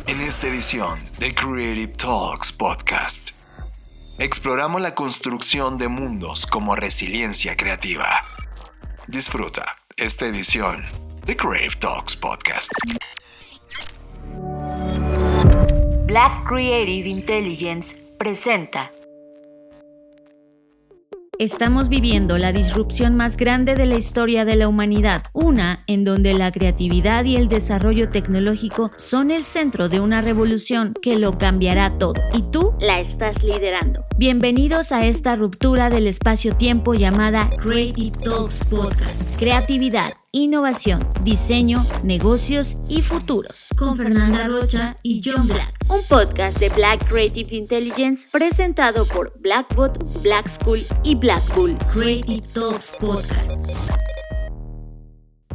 En esta edición de Creative Talks Podcast, exploramos la construcción de mundos como resiliencia creativa. Disfruta esta edición de Creative Talks Podcast. Black Creative Intelligence presenta. Estamos viviendo la disrupción más grande de la historia de la humanidad, una en donde la creatividad y el desarrollo tecnológico son el centro de una revolución que lo cambiará todo, y tú la estás liderando. Bienvenidos a esta ruptura del espacio-tiempo llamada Creative Talks Podcast. Creatividad, innovación, diseño, negocios y futuros. Con Fernanda Rocha y John Black. Un podcast de Black Creative Intelligence presentado por Blackbot, Black School y Black Bull. Creative Talks Podcast.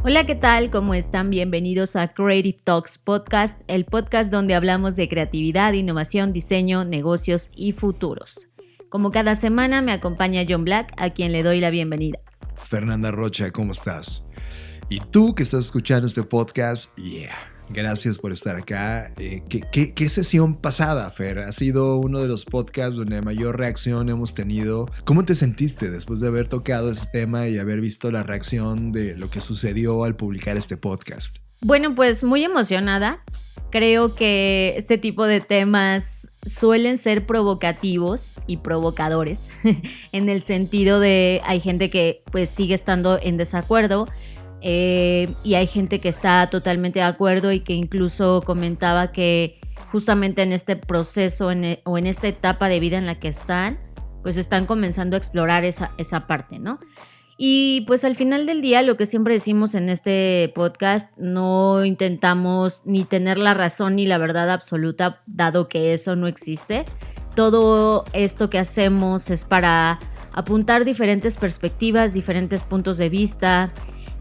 Hola, ¿qué tal? ¿Cómo están? Bienvenidos a Creative Talks Podcast, el podcast donde hablamos de creatividad, innovación, diseño, negocios y futuros. Como cada semana me acompaña John Black, a quien le doy la bienvenida. Fernanda Rocha, ¿cómo estás? Y tú que estás escuchando este podcast, gracias por estar acá. ¿Qué sesión pasada, Fer? Ha sido uno de los podcasts donde mayor reacción hemos tenido. ¿Cómo te sentiste después de haber tocado ese tema y haber visto la reacción de lo que sucedió al publicar este podcast? Bueno, pues muy emocionada. Creo que este tipo de temas suelen ser provocativos y provocadores en el sentido de hay gente que pues sigue estando en desacuerdo y hay gente que está totalmente de acuerdo y que incluso comentaba que justamente en este proceso o en esta etapa de vida en la que están, pues están comenzando a explorar esa parte, ¿no? Y pues al final del día, lo que siempre decimos en este podcast, no intentamos ni tener la razón ni la verdad absoluta, dado que eso no existe. Todo esto que hacemos es para apuntar diferentes perspectivas, diferentes puntos de vista,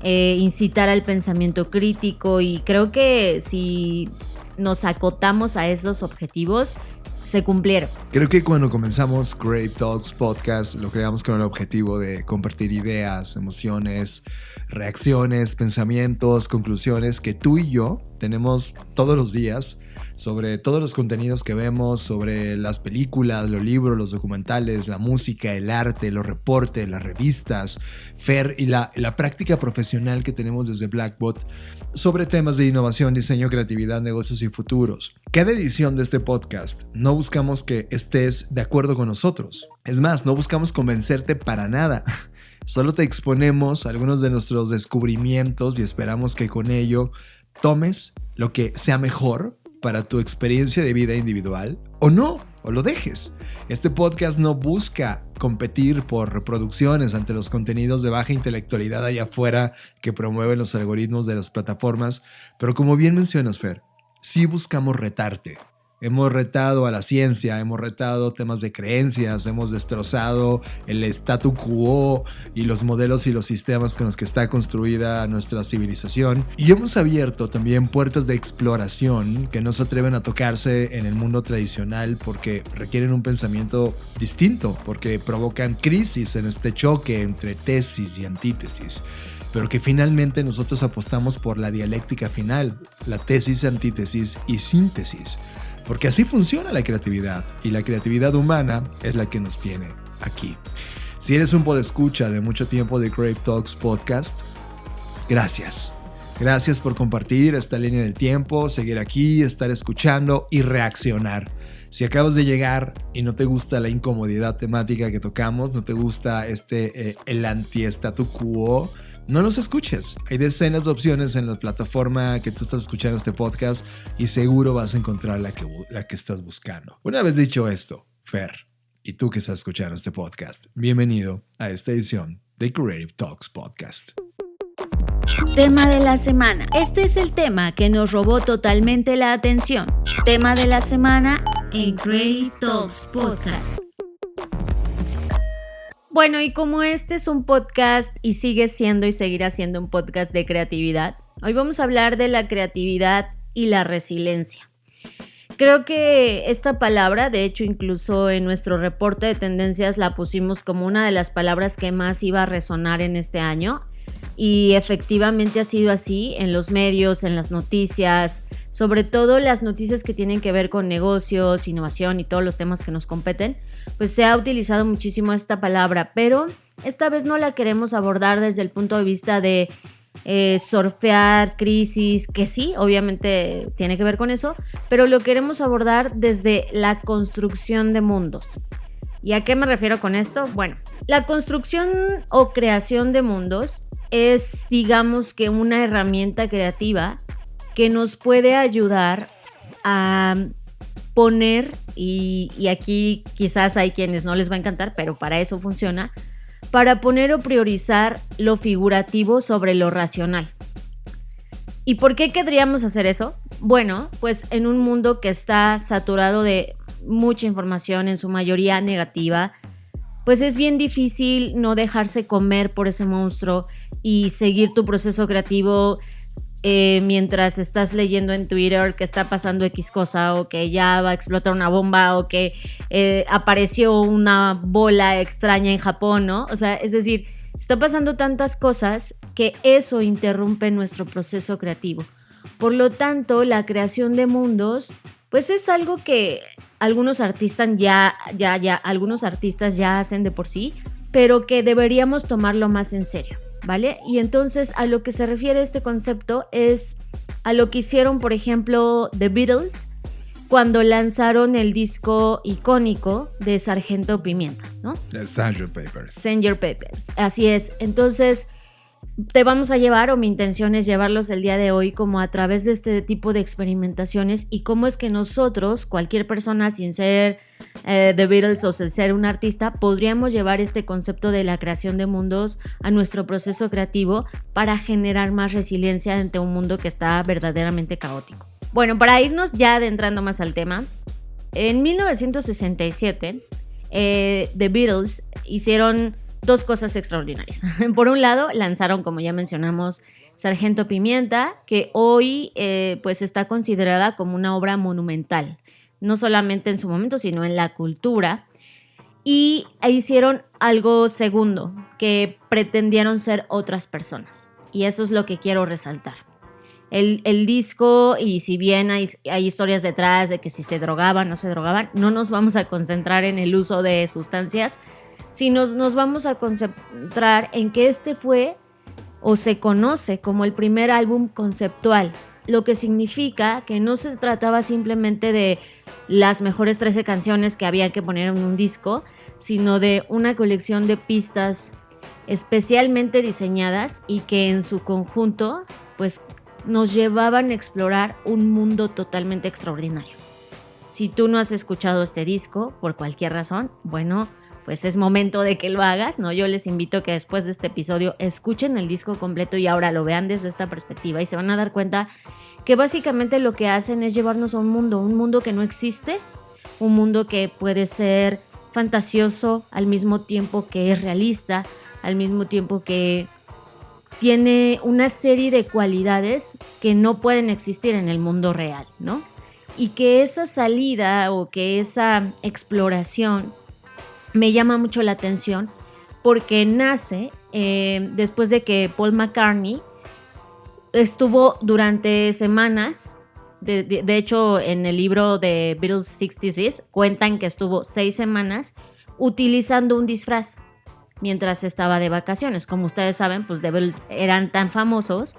incitar al pensamiento crítico, y creo que si nos acotamos a esos objetivos, se cumplieron. Creo que cuando comenzamos Creative Talks Podcast lo creamos con el objetivo de compartir ideas, emociones, reacciones, pensamientos, conclusiones que tú y yo tenemos todos los días sobre todos los contenidos que vemos, sobre las películas, los libros, los documentales, la música, el arte, los reportes, las revistas, Fer, y la práctica profesional que tenemos desde Blackbot sobre temas de innovación, diseño, creatividad, negocios y futuros. Cada edición de este podcast no buscamos que estés de acuerdo con nosotros. Es más, no buscamos convencerte para nada. Solo te exponemos algunos de nuestros descubrimientos y esperamos que con ello tomes lo que sea mejor para tu experiencia de vida individual o no, o lo dejes. Este podcast no busca competir por reproducciones ante los contenidos de baja intelectualidad allá afuera que promueven los algoritmos de las plataformas, pero como bien mencionas, Fer, sí buscamos retarte. Hemos retado a la ciencia, hemos retado temas de creencias, hemos destrozado el statu quo y los modelos y los sistemas con los que está construida nuestra civilización. Y hemos abierto también puertas de exploración que no se atreven a tocarse en el mundo tradicional porque requieren un pensamiento distinto, porque provocan crisis en este choque entre tesis y antítesis. Pero que finalmente nosotros apostamos por la dialéctica final, la tesis, antítesis y síntesis. Porque así funciona la creatividad, y la creatividad humana es la que nos tiene aquí. Si eres un podescucha de mucho tiempo de Creative Talks Podcast, gracias. Gracias por compartir esta línea del tiempo, seguir aquí, estar escuchando y reaccionar. Si acabas de llegar y no te gusta la incomodidad temática que tocamos, no te gusta el anti-statu quo, no nos escuches. Hay decenas de opciones en la plataforma que tú estás escuchando este podcast y seguro vas a encontrar la que estás buscando. Una vez dicho esto, Fer, y tú que estás escuchando este podcast, bienvenido a esta edición de Creative Talks Podcast. Tema de la semana. Este es el tema que nos robó totalmente la atención. Tema de la semana en Creative Talks Podcast. Bueno, y como este es un podcast y sigue siendo y seguirá siendo un podcast de creatividad, hoy vamos a hablar de la creatividad y la resiliencia. Creo que esta palabra, de hecho, incluso en nuestro reporte de tendencias la pusimos como una de las palabras que más iba a resonar en este año. Y efectivamente ha sido así en los medios, en las noticias, sobre todo las noticias que tienen que ver con negocios, innovación y todos los temas que nos competen, pues se ha utilizado muchísimo esta palabra, pero esta vez no la queremos abordar desde el punto de vista de surfear crisis, que sí, obviamente tiene que ver con eso, pero lo queremos abordar desde la construcción de mundos. ¿Y a qué me refiero con esto? Bueno, la construcción o creación de mundos es, digamos que, una herramienta creativa que nos puede ayudar a poner, y aquí quizás hay quienes no les va a encantar, pero para eso funciona, para poner o priorizar lo figurativo sobre lo racional. ¿Y por qué querríamos hacer eso? Bueno, pues en un mundo que está saturado de mucha información, en su mayoría negativa, pues es bien difícil no dejarse comer por ese monstruo y seguir tu proceso creativo mientras estás leyendo en Twitter que está pasando X cosa, o que ya va a explotar una bomba, o que apareció una bola extraña en Japón, ¿no? O sea, es decir, está pasando tantas cosas que eso interrumpe nuestro proceso creativo. Por lo tanto, la creación de mundos, pues es algo que algunos artistas algunos artistas ya hacen de por sí, pero que deberíamos tomarlo más en serio, ¿vale? Y entonces a lo que se refiere este concepto es a lo que hicieron, por ejemplo, The Beatles cuando lanzaron el disco icónico de Sgt. Pimienta, ¿no? Sgt. Pepper's. Sgt. Pepper's, así es. Entonces te vamos a llevar, o mi intención es llevarlos el día de hoy como a través de este tipo de experimentaciones y cómo es que nosotros, cualquier persona sin ser The Beatles o sin ser un artista, podríamos llevar este concepto de la creación de mundos a nuestro proceso creativo para generar más resiliencia ante un mundo que está verdaderamente caótico. Bueno, para irnos ya adentrando más al tema, en 1967 The Beatles hicieron dos cosas extraordinarias. Por un lado, lanzaron, como ya mencionamos, Sgt. Pimienta, que hoy pues está considerada como una obra monumental, no solamente en su momento, sino en la cultura. Y hicieron algo segundo, que pretendieron ser otras personas. Y eso es lo que quiero resaltar. El disco, y si bien hay historias detrás de que si se drogaban o no se drogaban, no nos vamos a concentrar en el uso de sustancias, sino nos vamos a concentrar en que este fue o se conoce como el primer álbum conceptual, lo que significa que no se trataba simplemente de las mejores 13 canciones que había que poner en un disco, sino de una colección de pistas especialmente diseñadas y que en su conjunto pues nos llevaban a explorar un mundo totalmente extraordinario. Si tú no has escuchado este disco por cualquier razón, bueno, pues es momento de que lo hagas, ¿no? Yo les invito a que después de este episodio escuchen el disco completo y ahora lo vean desde esta perspectiva y se van a dar cuenta que básicamente lo que hacen es llevarnos a un mundo que no existe, un mundo que puede ser fantasioso al mismo tiempo que es realista, al mismo tiempo que tiene una serie de cualidades que no pueden existir en el mundo real, ¿no? Y que esa salida o que esa exploración me llama mucho la atención porque nace después de que Paul McCartney estuvo durante semanas, de hecho en el libro de Beatles 66 cuentan que estuvo 6 semanas utilizando un disfraz mientras estaba de vacaciones. Como ustedes saben, pues The Beatles eran tan famosos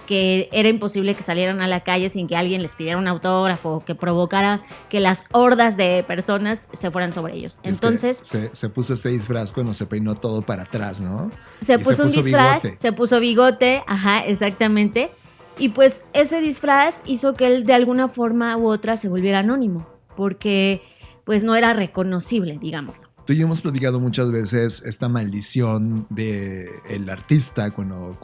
que era imposible que salieran a la calle sin que alguien les pidiera un autógrafo o que provocara que las hordas de personas se fueran sobre ellos. Entonces se puso este disfraz cuando se peinó todo para atrás, ¿no? Se puso un disfraz, bigote. Se puso bigote, ajá, exactamente. Y pues ese disfraz hizo que él de alguna forma u otra se volviera anónimo, porque pues no era reconocible, digámoslo. Tú y yo hemos platicado muchas veces esta maldición del artista cuando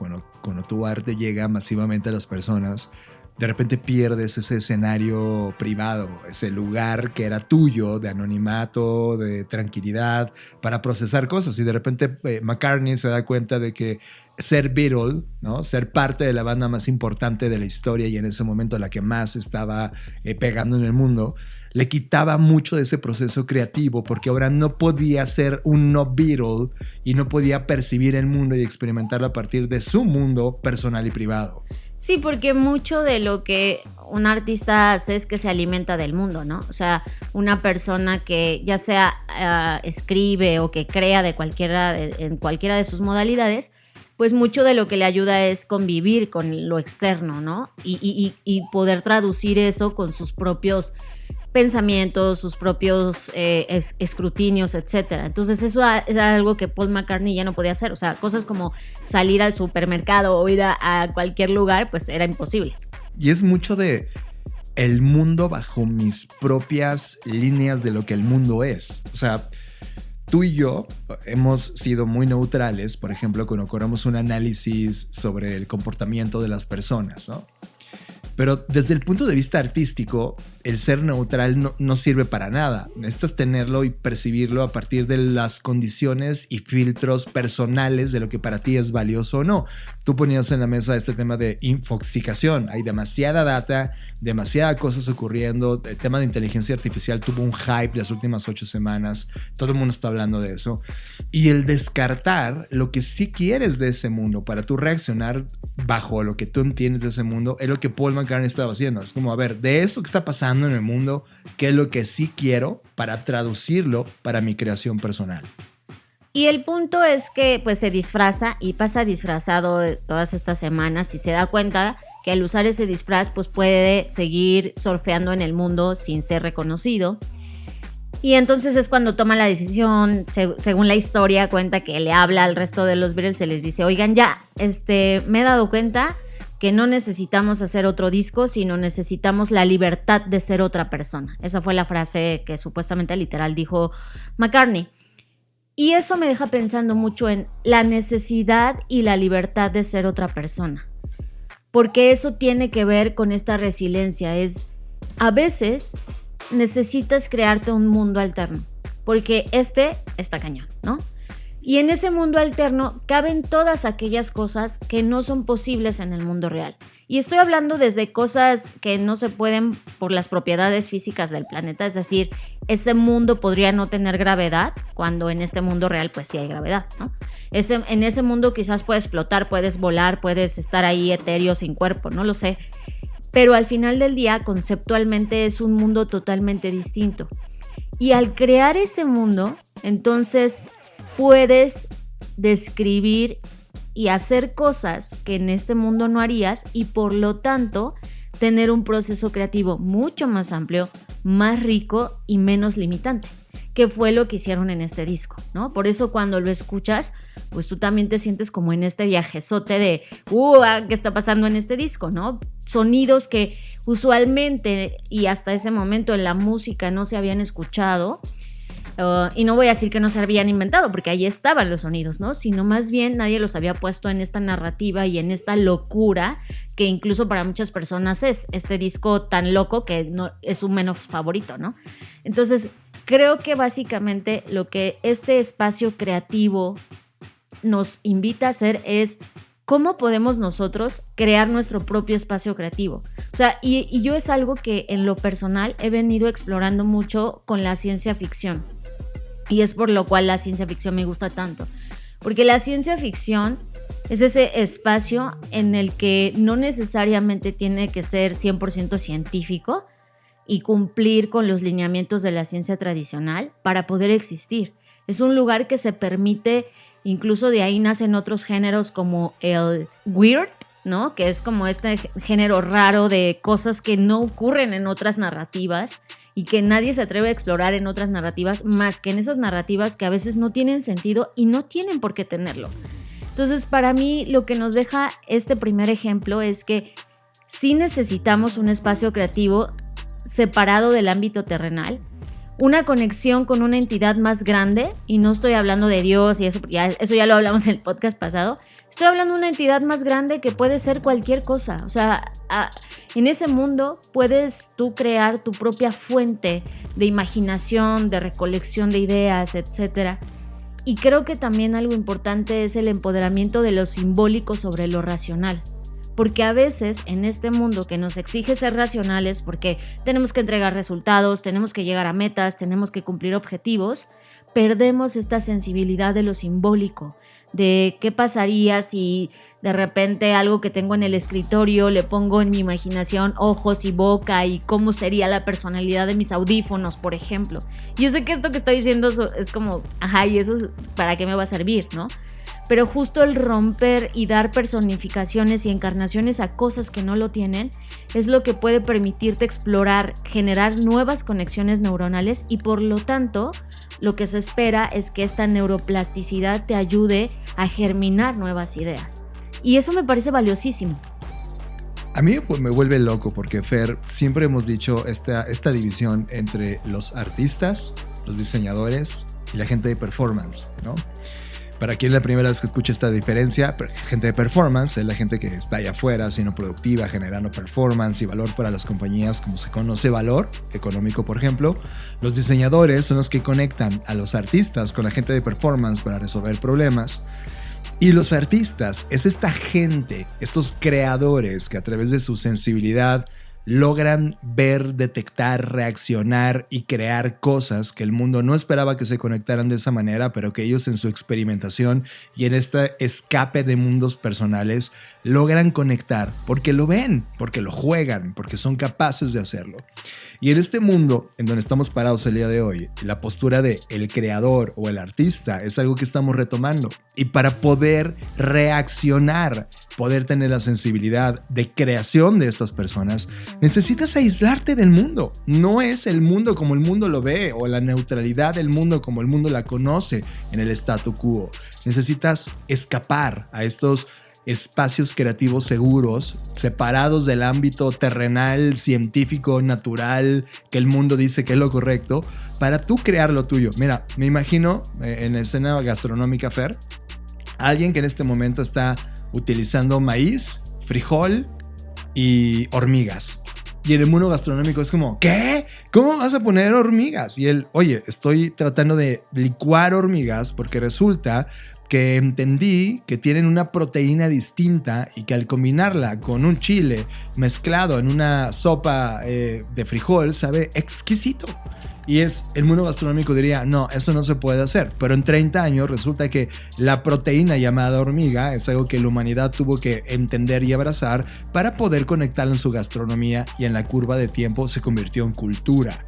tu arte llega masivamente a las personas. De repente pierdes ese escenario privado, ese lugar que era tuyo, de anonimato, de tranquilidad, para procesar cosas. Y de repente McCartney se da cuenta de que ser Beatle, ¿no? Ser parte de la banda más importante de la historia y en ese momento la que más estaba pegando en el mundo, le quitaba mucho de ese proceso creativo, porque ahora no podía ser un no Beatle y no podía percibir el mundo y experimentarlo a partir de su mundo personal y privado. Sí, porque mucho de lo que un artista hace es que se alimenta del mundo, ¿no? O sea, una persona que ya sea escribe o que crea en cualquiera de sus modalidades, pues mucho de lo que le ayuda es convivir con lo externo, ¿no? Y poder traducir eso con sus propios pensamientos, sus propios escrutinios, etcétera. Entonces eso es algo que Paul McCartney ya no podía hacer. O sea, cosas como salir al supermercado o ir a cualquier lugar, pues era imposible. Y es mucho de el mundo bajo mis propias líneas de lo que el mundo es. O sea, tú y yo hemos sido muy neutrales, por ejemplo, cuando corremos un análisis sobre el comportamiento de las personas, ¿no? Pero desde el punto de vista artístico, el ser neutral no sirve para nada. Necesitas tenerlo y percibirlo a partir de las condiciones y filtros personales de lo que para ti es valioso o no. Tú ponías en la mesa este tema de infoxicación. Hay demasiada data, demasiadas cosas ocurriendo. El tema de inteligencia artificial tuvo un hype las últimas 8 semanas. Todo el mundo está hablando de eso. Y el descartar lo que sí quieres de ese mundo para tú reaccionar bajo lo que tú entiendes de ese mundo es lo que Paul McCartney estaba haciendo. Es como, a ver, de eso que está pasando en el mundo, ¿qué es lo que sí quiero para traducirlo para mi creación personal? Y el punto es que pues se disfraza y pasa disfrazado todas estas semanas y se da cuenta que al usar ese disfraz pues puede seguir surfeando en el mundo sin ser reconocido. Y entonces es cuando toma la decisión, según la historia cuenta que le habla al resto de los Beatles, se les dice, oigan ya, me he dado cuenta que no necesitamos hacer otro disco, sino necesitamos la libertad de ser otra persona. Esa fue la frase que supuestamente literal dijo McCartney. Y eso me deja pensando mucho en la necesidad y la libertad de ser otra persona. Porque eso tiene que ver con esta resiliencia. A veces necesitas crearte un mundo alterno, porque está cañón, ¿no? Y en ese mundo alterno caben todas aquellas cosas que no son posibles en el mundo real. Y estoy hablando desde cosas que no se pueden por las propiedades físicas del planeta. Es decir, ese mundo podría no tener gravedad, cuando en este mundo real pues sí hay gravedad, ¿no? En ese mundo quizás puedes flotar, puedes volar, puedes estar ahí etéreo sin cuerpo, no lo sé. Pero al final del día, conceptualmente es un mundo totalmente distinto. Y al crear ese mundo, entonces puedes describir y hacer cosas que en este mundo no harías y por lo tanto tener un proceso creativo mucho más amplio, más rico y menos limitante, que fue lo que hicieron en este disco, ¿no? Por eso cuando lo escuchas, pues tú también te sientes como en este viajezote de ¿qué está pasando en este disco, no? Sonidos que usualmente y hasta ese momento en la música no se habían escuchado. Y no voy a decir que no se habían inventado, porque ahí estaban los sonidos, ¿no? Sino más bien nadie los había puesto en esta narrativa y en esta locura que incluso para muchas personas es este disco tan loco que no, es su menos favorito, ¿no? Entonces, creo que básicamente lo que este espacio creativo nos invita a hacer es cómo podemos nosotros crear nuestro propio espacio creativo. O sea, y yo es algo que en lo personal he venido explorando mucho con la ciencia ficción. Y es por lo cual la ciencia ficción me gusta tanto. Porque la ciencia ficción es ese espacio en el que no necesariamente tiene que ser 100% científico y cumplir con los lineamientos de la ciencia tradicional para poder existir. Es un lugar que se permite, incluso de ahí nacen otros géneros como el weird, ¿no? Que es como este género raro de cosas que no ocurren en otras narrativas y que nadie se atreve a explorar en otras narrativas más que en esas narrativas que a veces no tienen sentido y no tienen por qué tenerlo. Entonces, para mí, lo que nos deja este primer ejemplo es que sí necesitamos un espacio creativo separado del ámbito terrenal, una conexión con una entidad más grande, y no estoy hablando de Dios y eso ya lo hablamos en el podcast pasado. Estoy hablando de una entidad más grande que puede ser cualquier cosa. O sea, en ese mundo puedes tú crear tu propia fuente de imaginación, de recolección de ideas, etc. Y creo que también algo importante es el empoderamiento de lo simbólico sobre lo racional. porque a veces en este mundo que nos exige ser racionales, porque tenemos que entregar resultados, tenemos que llegar a metas, tenemos que cumplir objetivos, perdemos esta sensibilidad de lo simbólico, de qué pasaría si de repente algo que tengo en el escritorio le pongo en mi imaginación ojos y boca y cómo sería la personalidad de mis audífonos, por ejemplo. Yo sé que esto que estoy diciendo es como, ajá, ¿y eso para qué me va a servir, no? Pero justo el romper y dar personificaciones y encarnaciones a cosas que no lo tienen es lo que puede permitirte explorar, generar nuevas conexiones neuronales y por lo tanto lo que se espera es que esta neuroplasticidad te ayude a germinar nuevas ideas. Y eso me parece valiosísimo. A mí me vuelve loco porque, Fer, siempre hemos dicho esta división entre los artistas, los diseñadores y la gente de performance, ¿no? Para quien es la primera vez que escucha esta diferencia, gente de performance es la gente que está allá afuera, siendo productiva, generando performance y valor para las compañías, como se conoce valor económico, por ejemplo. Los diseñadores son los que conectan a los artistas con la gente de performance para resolver problemas. Y los artistas es esta gente, estos creadores que a través de su sensibilidad logran ver, detectar, reaccionar y crear cosas que el mundo no esperaba que se conectaran de esa manera, pero que ellos en su experimentación y en este escape de mundos personales logran conectar porque lo ven, porque lo juegan, porque son capaces de hacerlo. Y en este mundo en donde estamos parados el día de hoy, la postura de el creador o el artista es algo que estamos retomando. Y para poder reaccionar, poder tener la sensibilidad de creación de estas personas, necesitas aislarte del mundo. No es el mundo como el mundo lo ve o la neutralidad del mundo como el mundo la conoce en el statu quo. Necesitas escapar a estos espacios creativos seguros, separados del ámbito terrenal, científico, natural, que el mundo dice que es lo correcto, para tú crear lo tuyo. Mira, me imagino en la escena gastronómica, Fer, alguien que en este momento está utilizando maíz, frijol y hormigas. Y en el mundo gastronómico es como, ¿qué? ¿Cómo vas a poner hormigas? Y él, oye, estoy tratando de licuar hormigas porque resulta que entendí que tienen una proteína distinta y que al combinarla con un chile mezclado en una sopa de frijol sabe exquisito. Y el mundo gastronómico diría, no, eso no se puede hacer. Pero en 30 años resulta que la proteína llamada hormiga es algo que la humanidad tuvo que entender y abrazar para poder conectarlo en su gastronomía y en la curva de tiempo se convirtió en cultura.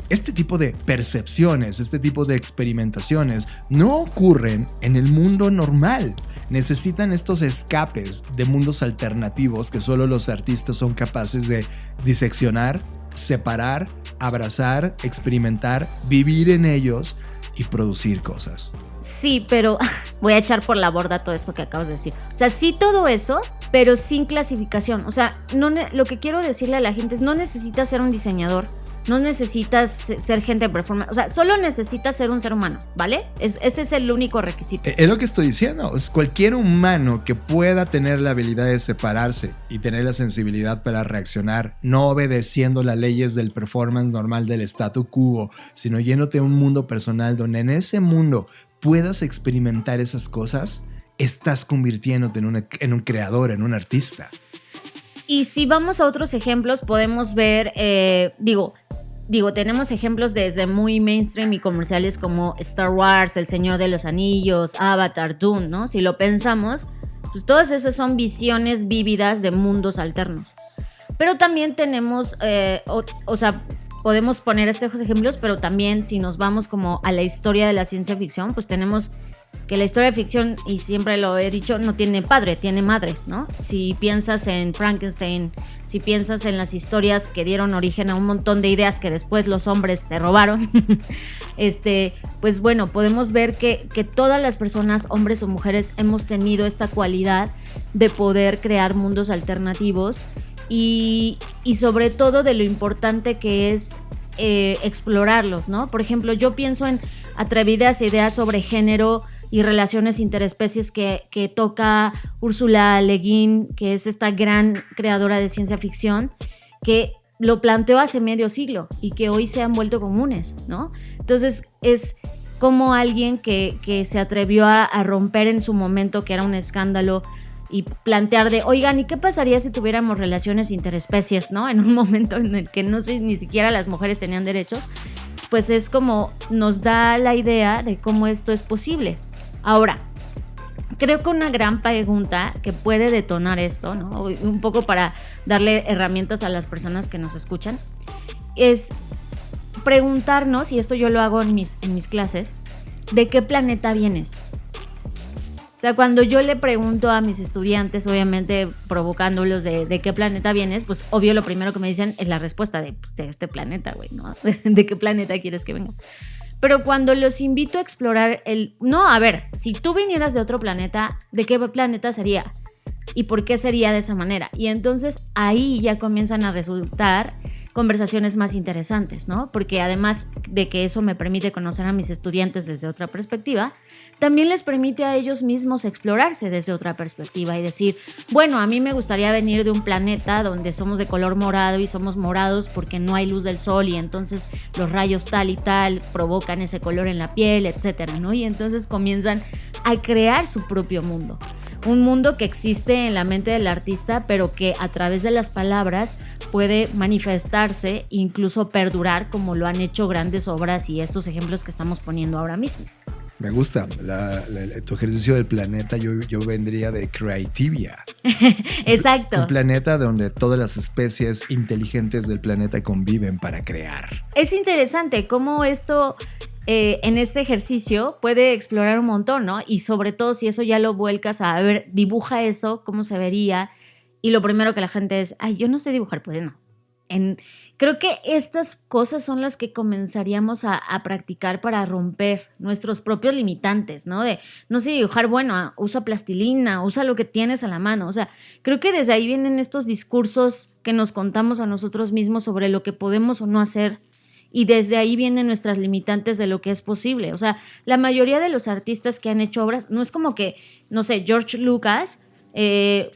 Este tipo de percepciones, este tipo de experimentaciones no ocurren en el mundo normal. Necesitan estos escapes de mundos alternativos que solo los artistas son capaces de diseccionar, separar, abrazar, experimentar, vivir en ellos y producir cosas. Sí, pero voy a echar por la borda todo esto que acabas de decir. O sea, sí todo eso, pero sin clasificación. O sea, lo que quiero decirle a la gente es no necesitas ser un diseñador, no necesitas ser gente de performance, o sea, solo necesitas ser un ser humano, ¿vale? Ese es el único requisito. Es lo que estoy diciendo, es cualquier humano que pueda tener la habilidad de separarse y tener la sensibilidad para reaccionar, no obedeciendo las leyes del performance normal del statu quo, sino yéndote a un mundo personal donde en ese mundo puedas experimentar esas cosas, estás convirtiéndote en un creador, en un artista. Y si vamos a otros ejemplos, podemos ver, tenemos ejemplos desde muy mainstream y comerciales como Star Wars, El Señor de los Anillos, Avatar, Dune, ¿no? Si lo pensamos, pues todas esas son visiones vívidas de mundos alternos. Pero también tenemos, podemos poner estos ejemplos, pero también si nos vamos como a la historia de la ciencia ficción, pues tenemos que la historia de ficción, y siempre lo he dicho, no tiene padre, tiene madres, ¿no? Si piensas en Frankenstein, si piensas en las historias que dieron origen a un montón de ideas que después los hombres se robaron, pues bueno, podemos ver que todas las personas, hombres o mujeres, hemos tenido esta cualidad de poder crear mundos alternativos y sobre todo de lo importante que es explorarlos, ¿no? Por ejemplo, yo pienso en atrevidas ideas sobre género y relaciones interespecies que toca Ursula Le Guin, que es esta gran creadora de ciencia ficción, que lo planteó hace medio siglo y que hoy se han vuelto comunes, ¿no? Entonces es como alguien que se atrevió a romper en su momento, que era un escándalo, y plantear de, oigan, ¿y qué pasaría si tuviéramos relaciones interespecies, ¿no? En un momento en el que no sé, ni siquiera las mujeres tenían derechos, pues es como nos da la idea de cómo esto es posible. Ahora, creo que una gran pregunta que puede detonar esto, ¿no? Un poco para darle herramientas a las personas que nos escuchan, es preguntarnos, y esto yo lo hago en mis clases, ¿de qué planeta vienes? O sea, cuando yo le pregunto a mis estudiantes, obviamente provocándolos de qué planeta vienes, pues obvio lo primero que me dicen es la respuesta de, pues, de este planeta, güey, ¿no? ¿De qué planeta quieres que venga? Pero cuando los invito a explorar no, a ver, si tú vinieras de otro planeta, ¿de qué planeta sería? ¿Y por qué sería de esa manera? Y entonces ahí ya comienzan a resultar conversaciones más interesantes, ¿no? Porque además de que eso me permite conocer a mis estudiantes desde otra perspectiva, también les permite a ellos mismos explorarse desde otra perspectiva y decir, bueno, a mí me gustaría venir de un planeta donde somos de color morado y somos morados porque no hay luz del sol y entonces los rayos tal y tal provocan ese color en la piel, etcétera, ¿no? Y entonces comienzan a crear su propio mundo. Un mundo que existe en la mente del artista, pero que a través de las palabras puede manifestarse, incluso perdurar, como lo han hecho grandes obras y estos ejemplos que estamos poniendo ahora mismo. Me gusta tu ejercicio del planeta. Yo vendría de Creativia. Exacto. Un planeta donde todas las especies inteligentes del planeta conviven para crear. Es interesante cómo esto en este ejercicio puede explorar un montón, ¿no? Y sobre todo si eso ya lo vuelcas a ver, dibuja eso, cómo se vería. Y lo primero que la gente es, ay, yo no sé dibujar, pues no. Creo que estas cosas son las que comenzaríamos a practicar para romper nuestros propios limitantes, ¿no? De no sé dibujar, bueno, usa plastilina, usa lo que tienes a la mano. O sea, creo que desde ahí vienen estos discursos que nos contamos a nosotros mismos sobre lo que podemos o no hacer. Y desde ahí vienen nuestras limitantes de lo que es posible. O sea, la mayoría de los artistas que han hecho obras, no es como que, no sé, George Lucas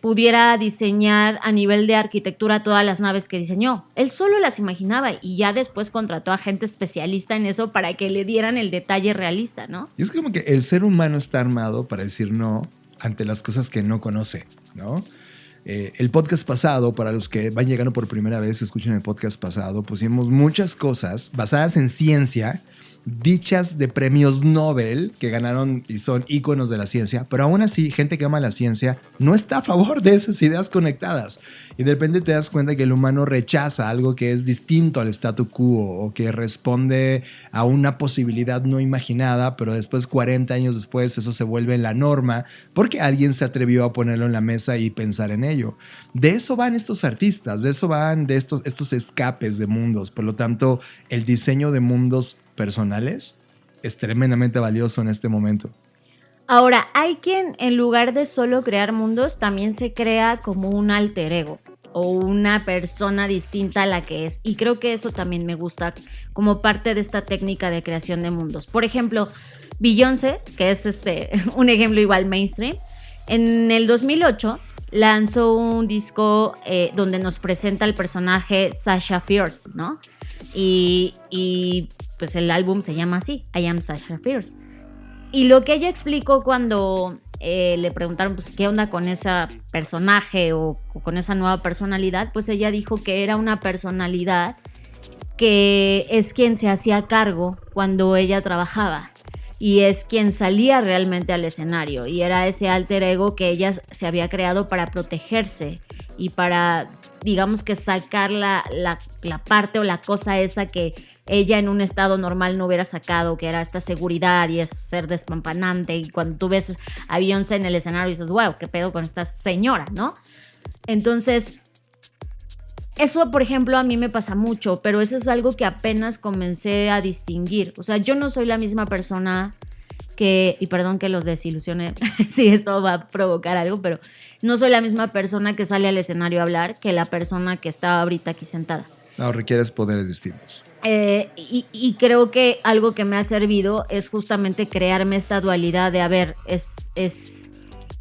pudiera diseñar a nivel de arquitectura todas las naves que diseñó. Él solo las imaginaba y ya después contrató a gente especialista en eso para que le dieran el detalle realista, ¿no? Y es como que el ser humano está armado para decir no ante las cosas que no conoce, ¿no? El podcast pasado, para los que van llegando por primera vez, escuchen el podcast pasado, pusimos muchas cosas basadas en ciencia, dichas de premios Nobel que ganaron y son íconos de la ciencia, pero aún así, gente que ama la ciencia no está a favor de esas ideas conectadas. Y de repente te das cuenta que el humano rechaza algo que es distinto al statu quo o que responde a una posibilidad no imaginada, pero después, 40 años después, eso se vuelve la norma porque alguien se atrevió a ponerlo en la mesa y pensar en ello. De eso van estos artistas, de eso van de estos escapes de mundos. Por lo tanto, el diseño de mundos personales es tremendamente valioso en este momento. Ahora, hay quien en lugar de solo crear mundos, también se crea como un alter ego o una persona distinta a la que es. Y creo que eso también me gusta como parte de esta técnica de creación de mundos. Por ejemplo, Beyoncé, que es un ejemplo igual mainstream, en el 2008 lanzó un disco donde nos presenta el personaje Sasha Fierce, ¿no? Y pues el álbum se llama así, I Am Sasha Fierce. Y lo que ella explicó cuando le preguntaron pues qué onda con ese personaje o con esa nueva personalidad, pues ella dijo que era una personalidad que es quien se hacía cargo cuando ella trabajaba y es quien salía realmente al escenario, y era ese alter ego que ella se había creado para protegerse y para, digamos, que sacar la parte o la cosa esa que ella en un estado normal no hubiera sacado, que era esta seguridad y es ser despampanante. Y cuando tú ves a Beyoncé en el escenario dices, wow, qué pedo con esta señora, ¿no? Entonces, eso, por ejemplo, a mí me pasa mucho, pero eso es algo que apenas comencé a distinguir. O sea, yo no soy la misma persona que, y perdón que los desilusione si esto va a provocar algo, pero no soy la misma persona que sale al escenario a hablar que la persona que está ahorita aquí sentada. No, requieres poderes distintos. Y creo que algo que me ha servido es justamente crearme esta dualidad de, a ver, es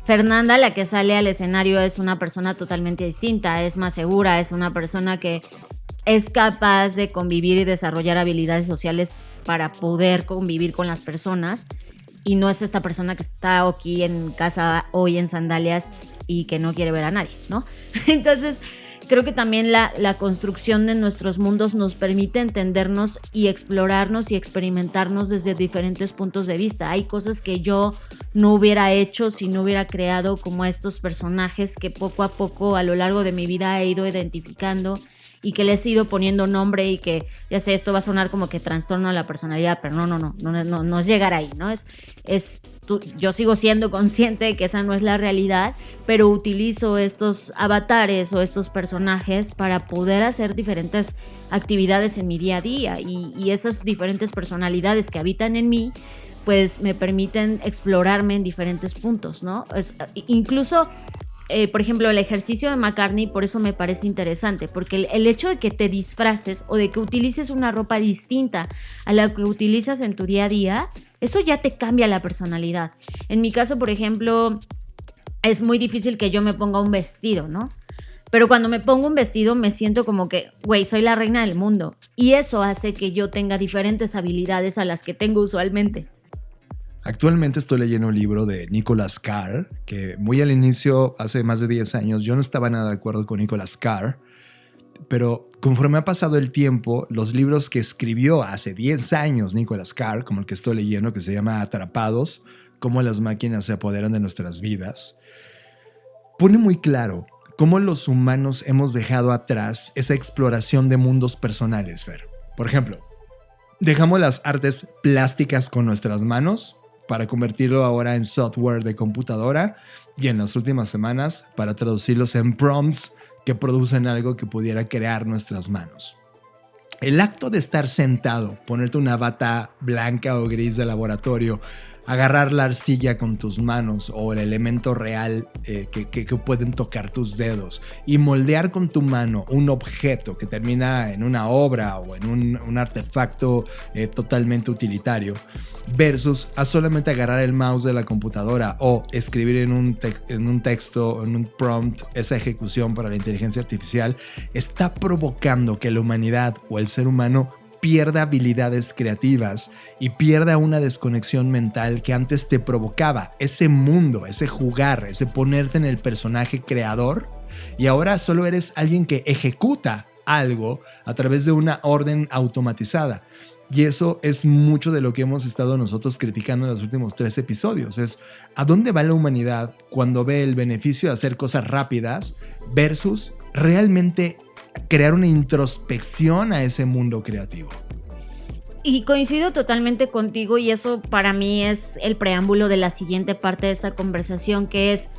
Fernanda la que sale al escenario, es una persona totalmente distinta, es más segura, es una persona que es capaz de convivir y desarrollar habilidades sociales para poder convivir con las personas. y no es esta persona que está aquí en casa hoy en sandalias y que no quiere ver a nadie, ¿no? Entonces, creo que también la construcción de nuestros mundos nos permite entendernos y explorarnos y experimentarnos desde diferentes puntos de vista. Hay cosas que yo no hubiera hecho si no hubiera creado como estos personajes que poco a poco a lo largo de mi vida he ido identificando y que les he ido poniendo nombre y que, ya sé, esto va a sonar como que trastorno a la personalidad, pero no es llegar ahí, ¿no? Yo sigo siendo consciente de que esa no es la realidad, pero utilizo estos avatares o estos personajes para poder hacer diferentes actividades en mi día a día y esas diferentes personalidades que habitan en mí pues me permiten explorarme en diferentes puntos, ¿no? Incluso, por ejemplo, el ejercicio de McCartney, por eso me parece interesante, porque el hecho de que te disfraces o de que utilices una ropa distinta a la que utilizas en tu día a día, eso ya te cambia la personalidad. En mi caso, por ejemplo, es muy difícil que yo me ponga un vestido, ¿no? Pero cuando me pongo un vestido me siento como que, güey, soy la reina del mundo. Y eso hace que yo tenga diferentes habilidades a las que tengo usualmente. Actualmente estoy leyendo un libro de Nicholas Carr, que muy al inicio, hace más de 10 años, yo no estaba nada de acuerdo con Nicholas Carr, pero conforme ha pasado el tiempo, los libros que escribió hace 10 años Nicholas Carr, como el que estoy leyendo, que se llama Atrapados, cómo las máquinas se apoderan de nuestras vidas, pone muy claro cómo los humanos hemos dejado atrás esa exploración de mundos personales, Fer. Por ejemplo, dejamos las artes plásticas con nuestras manos para convertirlo ahora en software de computadora y en las últimas semanas para traducirlos en prompts que producen algo que pudiera crear nuestras manos. El acto de estar sentado, ponerte una bata blanca o gris de laboratorio, agarrar la arcilla con tus manos o el elemento real que pueden tocar tus dedos y moldear con tu mano un objeto que termina en una obra o en un artefacto totalmente utilitario versus a solamente agarrar el mouse de la computadora o escribir en un texto, en un prompt, esa ejecución para la inteligencia artificial está provocando que la humanidad o el ser humano pierda habilidades creativas y pierda una desconexión mental que antes te provocaba ese mundo, ese jugar, ese ponerte en el personaje creador, y ahora solo eres alguien que ejecuta algo a través de una orden automatizada. Y eso es mucho de lo que hemos estado nosotros criticando en los últimos 3 episodios. Es ¿a dónde va la humanidad cuando ve el beneficio de hacer cosas rápidas versus realmente crear una introspección a ese mundo creativo? Y coincido totalmente contigo, y eso para mí es el preámbulo de la siguiente parte de esta conversación, que es,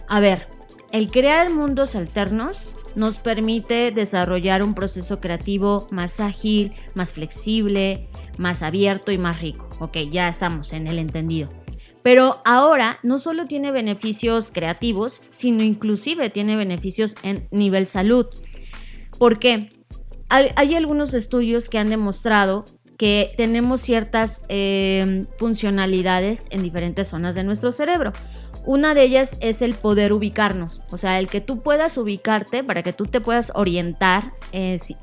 a ver, el crear mundos alternos nos permite desarrollar un proceso creativo más ágil, más flexible, más abierto y más rico. Ok, ya estamos en el entendido. Pero ahora no solo tiene beneficios creativos, sino inclusive tiene beneficios en nivel salud. ¿Por qué? Hay algunos estudios que han demostrado que tenemos ciertas funcionalidades en diferentes zonas de nuestro cerebro. Una de ellas es el poder ubicarnos, o sea, el que tú puedas ubicarte para que tú te puedas orientar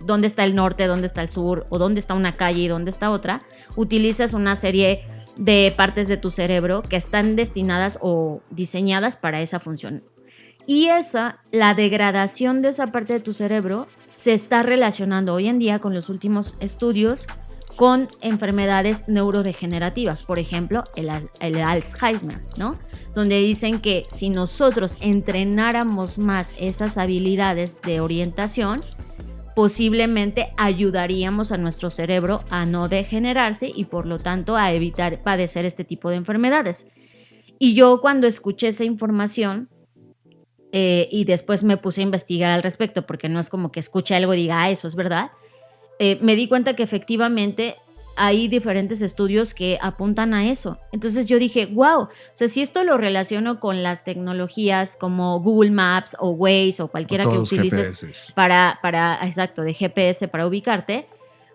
dónde está el norte, dónde está el sur, o dónde está una calle y dónde está otra. Utilizas una serie de partes de tu cerebro que están destinadas o diseñadas para esa función. Y la degradación de esa parte de tu cerebro se está relacionando hoy en día con los últimos estudios con enfermedades neurodegenerativas, por ejemplo, el Alzheimer, ¿no? Donde dicen que si nosotros entrenáramos más esas habilidades de orientación, posiblemente ayudaríamos a nuestro cerebro a no degenerarse y por lo tanto a evitar padecer este tipo de enfermedades. Y yo cuando escuché esa información, y después me puse a investigar al respecto, porque no es como que escuche algo y diga, eso es verdad, me di cuenta que efectivamente hay diferentes estudios que apuntan a eso. Entonces yo dije, wow, o sea, si esto lo relaciono con las tecnologías como Google Maps o Waze o cualquiera que utilices exacto, de GPS para ubicarte,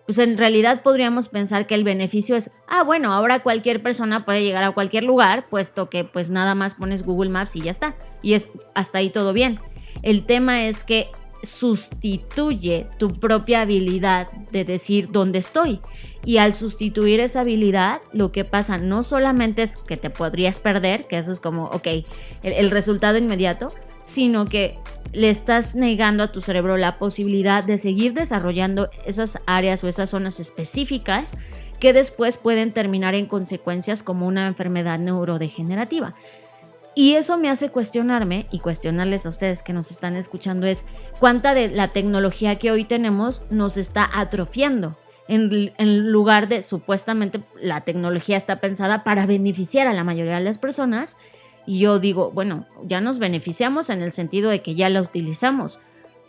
pues en realidad podríamos pensar que el beneficio es, bueno, ahora cualquier persona puede llegar a cualquier lugar, puesto que pues nada más pones Google Maps y ya está. Y es hasta ahí todo bien. El tema es que sustituye tu propia habilidad de decir dónde estoy. Y al sustituir esa habilidad, lo que pasa no solamente es que te podrías perder, que eso es como, ok, el resultado inmediato, sino que le estás negando a tu cerebro la posibilidad de seguir desarrollando esas áreas o esas zonas específicas que después pueden terminar en consecuencias como una enfermedad neurodegenerativa. Y eso me hace cuestionarme y cuestionarles a ustedes que nos están escuchando es cuánta de la tecnología que hoy tenemos nos está atrofiando. En lugar de, supuestamente, la tecnología está pensada para beneficiar a la mayoría de las personas. Y yo digo, bueno, ya nos beneficiamos en el sentido de que ya la utilizamos,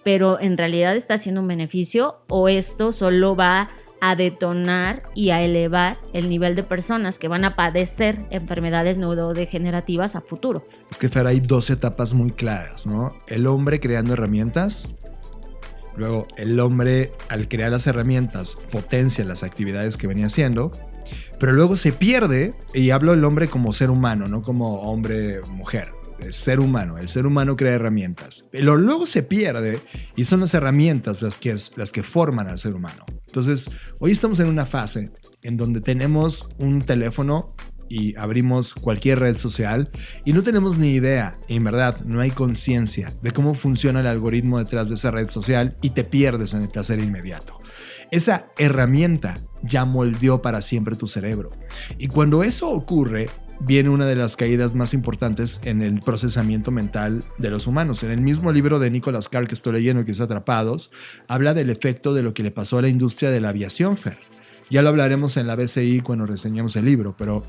pero en realidad está haciendo un beneficio o esto solo va a detonar y a elevar el nivel de personas que van a padecer enfermedades neurodegenerativas a futuro. Es que, Fer, hay dos etapas muy claras, ¿no? El hombre creando herramientas, luego el hombre al crear las herramientas potencia las actividades que venía haciendo, pero luego se pierde, y hablo del hombre como ser humano, no como hombre-mujer. El ser humano crea herramientas, pero luego se pierde y son las herramientas las que forman al ser humano. Entonces, hoy estamos en una fase en donde tenemos un teléfono y abrimos cualquier red social y no tenemos ni idea, en verdad no hay conciencia de cómo funciona el algoritmo detrás de esa red social y te pierdes en el placer inmediato. Esa herramienta ya moldeó para siempre tu cerebro, y cuando eso ocurre viene una de las caídas más importantes en el procesamiento mental de los humanos. En el mismo libro de Nicholas Carr que estoy leyendo, que es Atrapados, habla del efecto de lo que le pasó a la industria de la aviación, Fer. Ya lo hablaremos en la BCI cuando reseñemos el libro, pero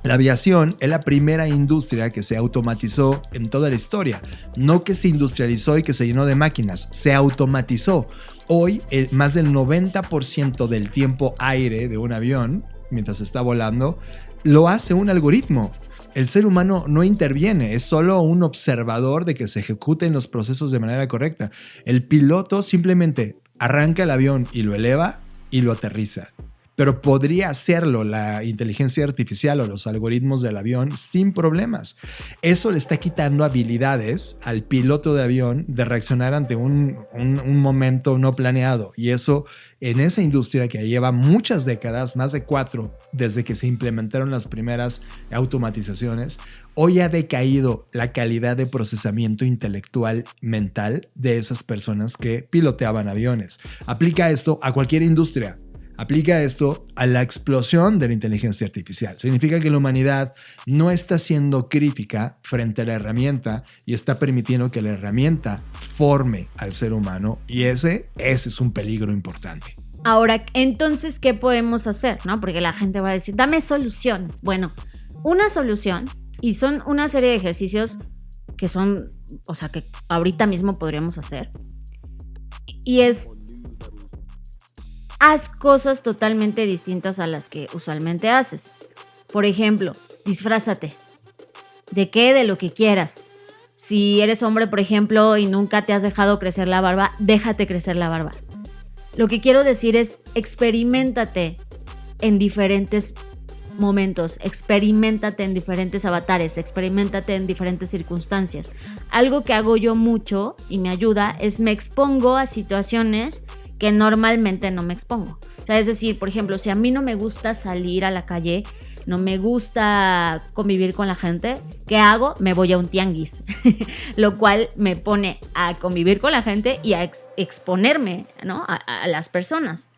la aviación es la primera industria que se automatizó en toda la historia. No que se industrializó y que se llenó de máquinas, se automatizó. Hoy, más del 90% del tiempo aire de un avión, mientras está volando, lo hace un algoritmo. El ser humano no interviene, es solo un observador de que se ejecuten los procesos de manera correcta. El piloto simplemente arranca el avión y lo eleva y lo aterriza. Pero podría hacerlo la inteligencia artificial o los algoritmos del avión sin problemas. Eso le está quitando habilidades al piloto de avión de reaccionar ante un momento no planeado. Y eso en esa industria que lleva muchas décadas, más de 4, desde que se implementaron las primeras automatizaciones, hoy ha decaído la calidad de procesamiento intelectual mental de esas personas que piloteaban aviones. Aplica esto a cualquier industria. Aplica esto a la explosión de la inteligencia artificial. Significa que la humanidad no está siendo crítica frente a la herramienta y está permitiendo que la herramienta forme al ser humano, y ese es un peligro importante. Ahora, entonces, ¿qué podemos hacer? ¿No? Porque la gente va a decir, dame soluciones. Bueno, una solución, y son una serie de ejercicios que son, o sea, que ahorita mismo podríamos hacer, y es: haz cosas totalmente distintas a las que usualmente haces. Por ejemplo, disfrázate. ¿De qué? De lo que quieras. Si eres hombre, por ejemplo, y nunca te has dejado crecer la barba, déjate crecer la barba. Lo que quiero decir es, experiméntate en diferentes momentos, experiméntate en diferentes avatares, experiméntate en diferentes circunstancias. Algo que hago yo mucho y me ayuda es me expongo a situaciones que normalmente no me expongo. O sea, es decir, por ejemplo, si a mí no me gusta salir a la calle, no me gusta convivir con la gente, ¿qué hago? Me voy a un tianguis, lo cual me pone a convivir con la gente y a exponerme, ¿no? a las personas.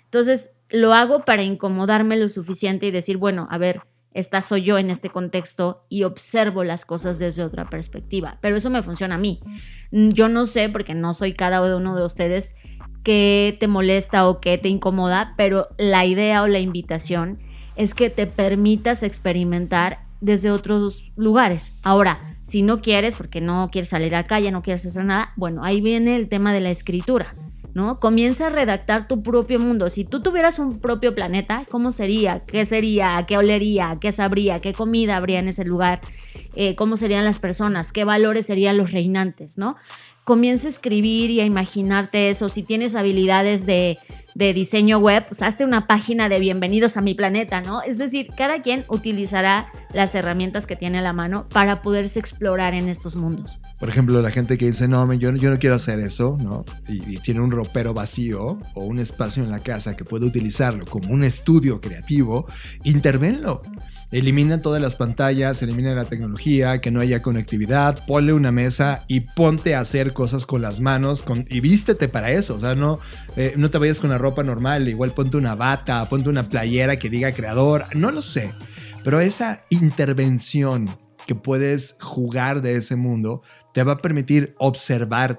Entonces, lo hago para incomodarme lo suficiente y decir, bueno, a ver, esta soy yo en este contexto y observo las cosas desde otra perspectiva. Pero eso me funciona a mí. Yo no sé, porque no soy cada uno de ustedes, qué te molesta o qué te incomoda, pero la idea o la invitación es que te permitas experimentar desde otros lugares. Ahora, si no quieres, porque no quieres salir a la calle, no quieres hacer nada, bueno, ahí viene el tema de la escritura, ¿no? Comienza a redactar tu propio mundo. Si tú tuvieras un propio planeta, ¿cómo sería? ¿Qué sería? ¿Qué olería? ¿Qué sabría? ¿Qué comida habría en ese lugar? ¿Cómo serían las personas? ¿Qué valores serían los reinantes, no? Comienza a escribir y a imaginarte eso. Si tienes habilidades de de diseño web, pues hazte una página de bienvenidos a mi planeta, ¿no? Es decir, cada quien utilizará las herramientas que tiene a la mano para poderse explorar en estos mundos. Por ejemplo, la gente que dice, no, yo no quiero hacer eso, ¿no? Y tiene un ropero vacío o un espacio en la casa que puede utilizarlo como un estudio creativo, intervenlo. Elimina todas las pantallas, elimina la tecnología, que no haya conectividad, ponle una mesa y ponte a hacer cosas con las manos y vístete para eso. O sea, no te vayas con la ropa normal, igual ponte una bata, ponte una playera que diga creador, no lo sé. Pero esa intervención que puedes jugar de ese mundo te va a permitir observar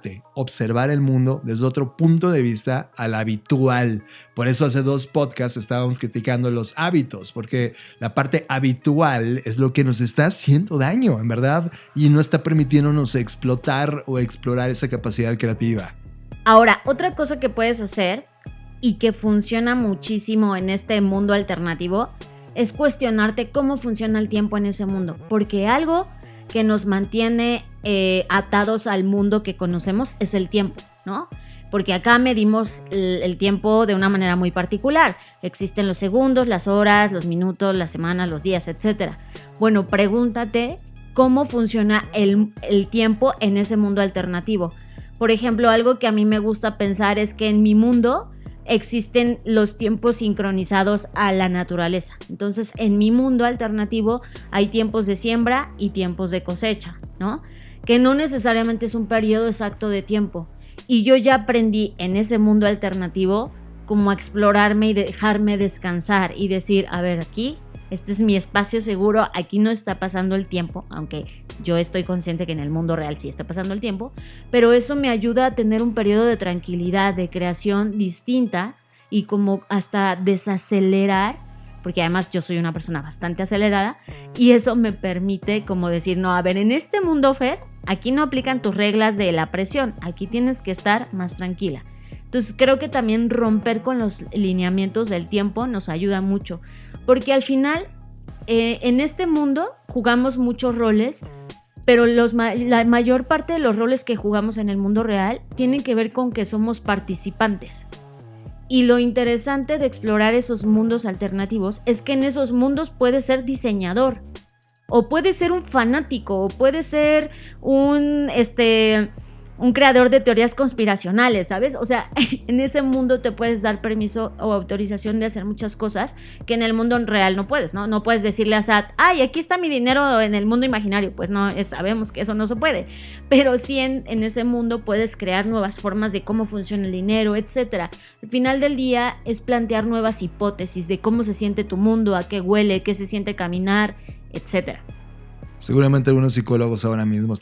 el mundo desde otro punto de vista al habitual. Por eso hace 2 podcasts estábamos criticando los hábitos, porque la parte habitual es lo que nos está haciendo daño, en verdad, y no está permitiéndonos explotar o explorar esa capacidad creativa. Ahora, otra cosa que puedes hacer y que funciona muchísimo en este mundo alternativo es cuestionarte cómo funciona el tiempo en ese mundo, porque algo que nos mantiene atados al mundo que conocemos es el tiempo, ¿no? Porque acá medimos el tiempo de una manera muy particular. Existen los segundos, las horas, los minutos, las semanas, los días, etc. Bueno, pregúntate cómo funciona el tiempo en ese mundo alternativo. Por ejemplo, algo que a mí me gusta pensar es que en mi mundo existen los tiempos sincronizados a la naturaleza. Entonces, en mi mundo alternativo hay tiempos de siembra y tiempos de cosecha, ¿no? Que no necesariamente es un periodo exacto de tiempo. Y yo ya aprendí en ese mundo alternativo como a explorarme y dejarme descansar y decir, a ver, aquí, este es mi espacio seguro, aquí no está pasando el tiempo, aunque yo estoy consciente que en el mundo real sí está pasando el tiempo, pero eso me ayuda a tener un periodo de tranquilidad, de creación distinta y como hasta desacelerar, porque además yo soy una persona bastante acelerada y eso me permite como decir, no, a ver, en este mundo, Fer, aquí no aplican tus reglas de la presión, aquí tienes que estar más tranquila. Entonces creo que también romper con los lineamientos del tiempo nos ayuda mucho, porque al final en este mundo jugamos muchos roles, pero la mayor parte de los roles que jugamos en el mundo real tienen que ver con que somos participantes. Y lo interesante de explorar esos mundos alternativos es que en esos mundos puedes ser diseñador, o puedes ser un fanático, o puedes ser un creador de teorías conspiracionales, ¿sabes? O sea, en ese mundo te puedes dar permiso o autorización de hacer muchas cosas que en el mundo real no puedes, ¿no? No puedes decirle a Sat, ay, aquí está mi dinero en el mundo imaginario. Pues no, sabemos que eso no se puede. Pero sí en ese mundo puedes crear nuevas formas de cómo funciona el dinero, etc. Al final del día es plantear nuevas hipótesis de cómo se siente tu mundo, a qué huele, qué se siente caminar, etc. Seguramente algunos psicólogos ahora mismo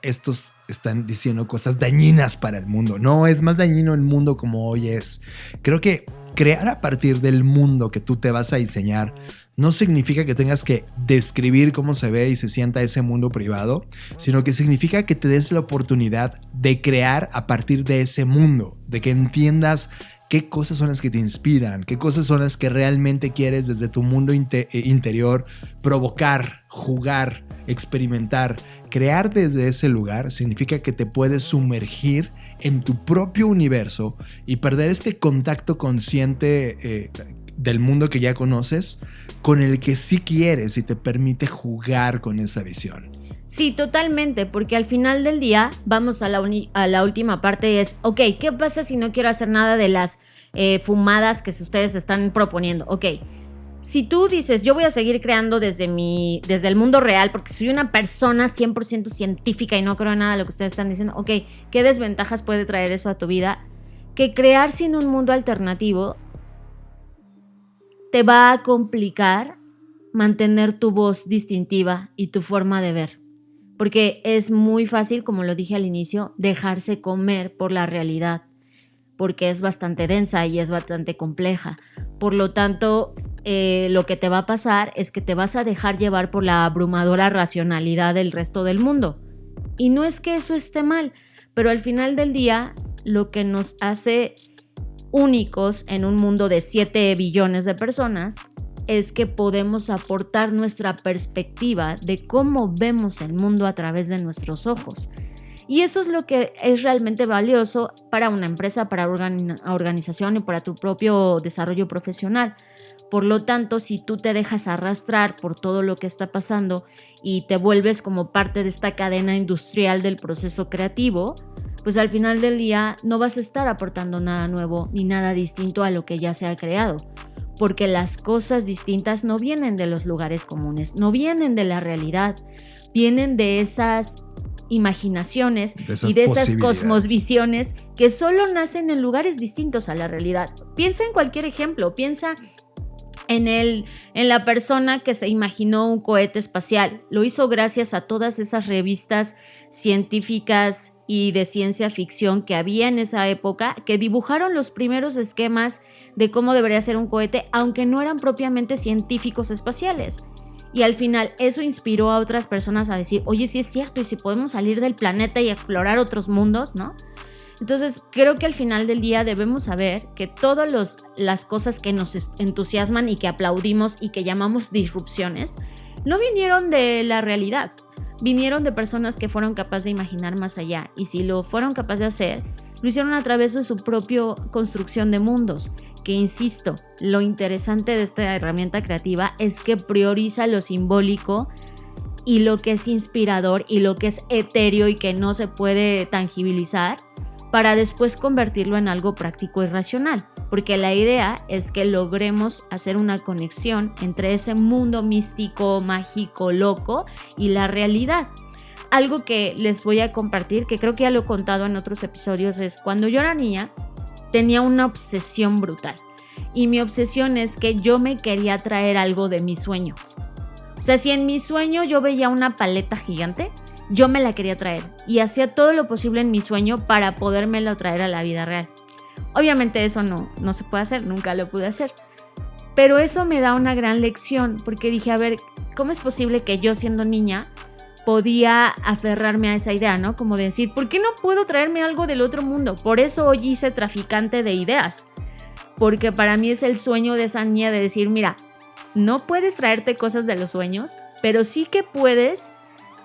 estos están diciendo cosas dañinas para el mundo. No, es más dañino el mundo como hoy es. Creo que crear a partir del mundo que tú te vas a diseñar no significa que tengas que describir cómo se ve y se sienta ese mundo privado, sino que significa que te des la oportunidad de crear a partir de ese mundo, de que entiendas qué cosas son las que te inspiran, qué cosas son las que realmente quieres desde tu mundo interior provocar, jugar, experimentar. Crear desde ese lugar significa que te puedes sumergir en tu propio universo y perder este contacto consciente del mundo que ya conoces con el que sí quieres y te permite jugar con esa visión. Sí, totalmente, porque al final del día vamos a la última parte, es, ok, ¿qué pasa si no quiero hacer nada de las fumadas que ustedes están proponiendo? Ok, si tú dices, yo voy a seguir creando desde el mundo real, porque soy una persona 100% científica y no creo en nada de lo que ustedes están diciendo, ok, ¿qué desventajas puede traer eso a tu vida? Que crear sin un mundo alternativo te va a complicar mantener tu voz distintiva y tu forma de ver. Porque es muy fácil, como lo dije al inicio, dejarse comer por la realidad, porque es bastante densa y es bastante compleja. Por lo tanto, lo que te va a pasar es que te vas a dejar llevar por la abrumadora racionalidad del resto del mundo. Y no es que eso esté mal, pero al final del día, lo que nos hace únicos en un mundo de 7 billones de personas es que podemos aportar nuestra perspectiva de cómo vemos el mundo a través de nuestros ojos. Y eso es lo que es realmente valioso para una empresa, para organización y para tu propio desarrollo profesional. Por lo tanto, si tú te dejas arrastrar por todo lo que está pasando y te vuelves como parte de esta cadena industrial del proceso creativo, pues al final del día no vas a estar aportando nada nuevo ni nada distinto a lo que ya se ha creado. Porque las cosas distintas no vienen de los lugares comunes, no vienen de la realidad, vienen de esas imaginaciones y de esas cosmovisiones que solo nacen en lugares distintos a la realidad. Piensa en cualquier ejemplo, piensa en la persona que se imaginó un cohete espacial. Lo hizo gracias a todas esas revistas científicas y de ciencia ficción que había en esa época, que dibujaron los primeros esquemas de cómo debería ser un cohete, aunque no eran propiamente científicos espaciales. Y al final eso inspiró a otras personas a decir, oye, sí es cierto, y si podemos salir del planeta y explorar otros mundos, ¿no? Entonces creo que al final del día debemos saber que todas las cosas que nos entusiasman y que aplaudimos y que llamamos disrupciones no vinieron de la realidad, vinieron de personas que fueron capaces de imaginar más allá, y si lo fueron capaces de hacer, lo hicieron a través de su propia construcción de mundos, que insisto, lo interesante de esta herramienta creativa es que prioriza lo simbólico y lo que es inspirador y lo que es etéreo y que no se puede tangibilizar, para después convertirlo en algo práctico y racional, porque la idea es que logremos hacer una conexión entre ese mundo místico, mágico, loco y la realidad. Algo que les voy a compartir, que creo que ya lo he contado en otros episodios, es cuando yo era niña tenía una obsesión brutal, y mi obsesión es que yo me quería traer algo de mis sueños. O sea, si en mi sueño yo veía una paleta gigante, yo me la quería traer y hacía todo lo posible en mi sueño para podérmelo traer a la vida real. Obviamente eso no se puede hacer, nunca lo pude hacer. Pero eso me da una gran lección, porque dije, a ver, ¿cómo es posible que yo siendo niña podía aferrarme a esa idea, ¿no? Como de decir, ¿por qué no puedo traerme algo del otro mundo? Por eso hoy hice Traficante de Ideas, porque para mí es el sueño de esa niña de decir, mira, no puedes traerte cosas de los sueños, pero sí que puedes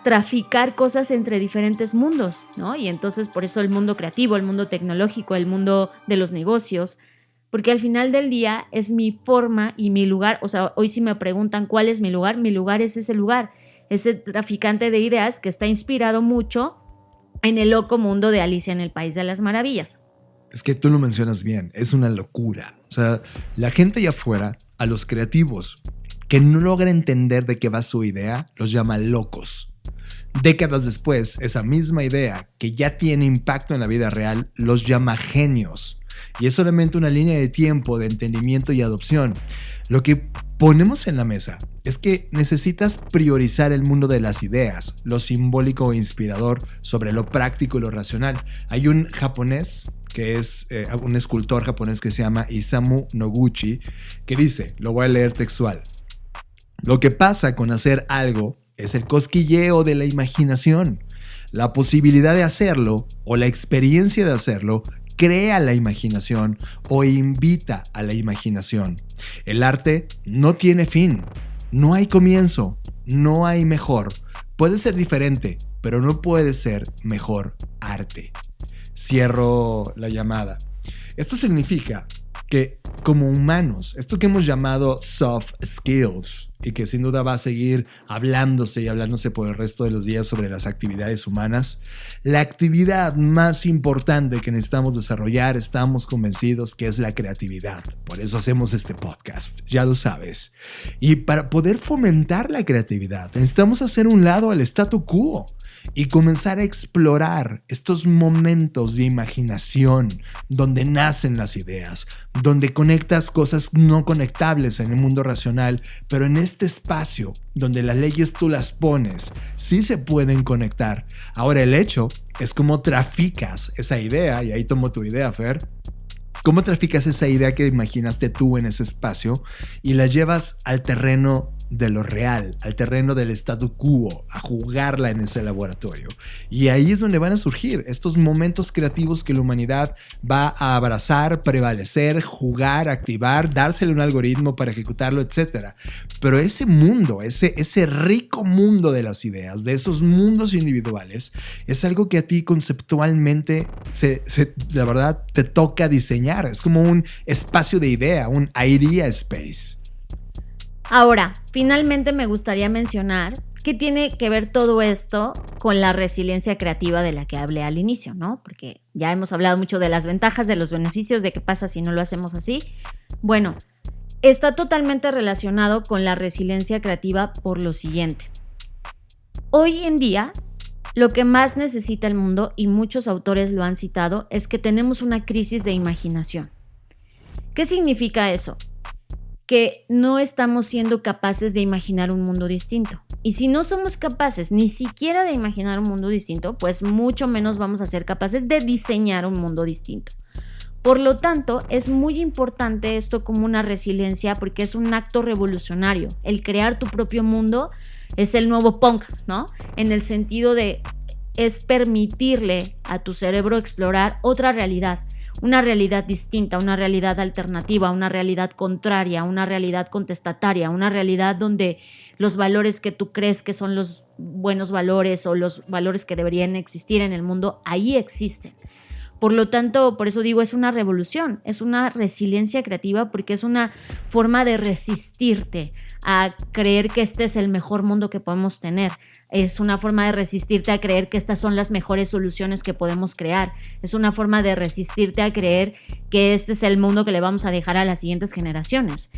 traficar cosas entre diferentes mundos, ¿no? Y entonces por eso el mundo creativo, el mundo tecnológico, el mundo de los negocios, porque al final del día es mi forma y mi lugar. O sea, hoy si me preguntan cuál es mi lugar es ese lugar, ese traficante de ideas que está inspirado mucho en el loco mundo de Alicia en el País de las Maravillas. Es que tú lo mencionas bien, es una locura. O sea, la gente allá afuera, a los creativos que no logra entender de qué va su idea, los llama locos. Décadas después, esa misma idea que ya tiene impacto en la vida real los llama genios. Y es solamente una línea de tiempo de entendimiento y adopción. Lo que ponemos en la mesa es que necesitas priorizar el mundo de las ideas, lo simbólico e inspirador sobre lo práctico y lo racional. Hay un japonés que es un escultor japonés que se llama Isamu Noguchi, que dice, lo voy a leer textual: lo que pasa con hacer algo es el cosquilleo de la imaginación. La posibilidad de hacerlo o la experiencia de hacerlo crea la imaginación o invita a la imaginación. El arte no tiene fin, no hay comienzo, no hay mejor. Puede ser diferente, pero no puede ser mejor arte. Cierro la llamada. Esto significa que como humanos, esto que hemos llamado soft skills y que sin duda va a seguir hablándose y hablándose por el resto de los días sobre las actividades humanas, la actividad más importante que necesitamos desarrollar, estamos convencidos que es la creatividad. Por eso hacemos este podcast, ya lo sabes. Y para poder fomentar la creatividad, necesitamos hacer un lado al statu quo y comenzar a explorar estos momentos de imaginación donde nacen las ideas, donde conectas cosas no conectables en el mundo racional, pero en este espacio donde las leyes tú las pones, sí se pueden conectar. Ahora el hecho es cómo traficas esa idea, y ahí tomo tu idea, Fer. ¿Cómo traficas esa idea que imaginaste tú en ese espacio y la llevas al terreno de lo real, al terreno del statu quo, a jugarla en ese laboratorio. Y ahí es donde van a surgir estos momentos creativos que la humanidad va a abrazar, prevalecer, jugar, activar, dársele un algoritmo para ejecutarlo, etc. Pero ese mundo, ese rico mundo de las ideas, de esos mundos individuales, es algo que a ti conceptualmente la verdad te toca diseñar. Es como un espacio de idea, un idea space. Ahora, finalmente me gustaría mencionar qué tiene que ver todo esto con la resiliencia creativa de la que hablé al inicio, ¿no? Porque ya hemos hablado mucho de las ventajas, de los beneficios, de qué pasa si no lo hacemos así. Bueno, está totalmente relacionado con la resiliencia creativa por lo siguiente. Hoy en día, lo que más necesita el mundo, y muchos autores lo han citado, es que tenemos una crisis de imaginación. ¿Qué significa eso? Que no estamos siendo capaces de imaginar un mundo distinto. Y si no somos capaces ni siquiera de imaginar un mundo distinto, pues mucho menos vamos a ser capaces de diseñar un mundo distinto. Por lo tanto, es muy importante esto como una resiliencia porque es un acto revolucionario. El crear tu propio mundo es el nuevo punk, ¿no? En el sentido de es permitirle a tu cerebro explorar otra realidad. Una realidad distinta, una realidad alternativa, una realidad contraria, una realidad contestataria, una realidad donde los valores que tú crees que son los buenos valores o los valores que deberían existir en el mundo, ahí existen. Por lo tanto, por eso digo, es una revolución, es una resiliencia creativa porque es una forma de resistirte a creer que este es el mejor mundo que podemos tener. Es una forma de resistirte a creer que estas son las mejores soluciones que podemos crear. Es una forma de resistirte a creer que este es el mundo que le vamos a dejar a las siguientes generaciones.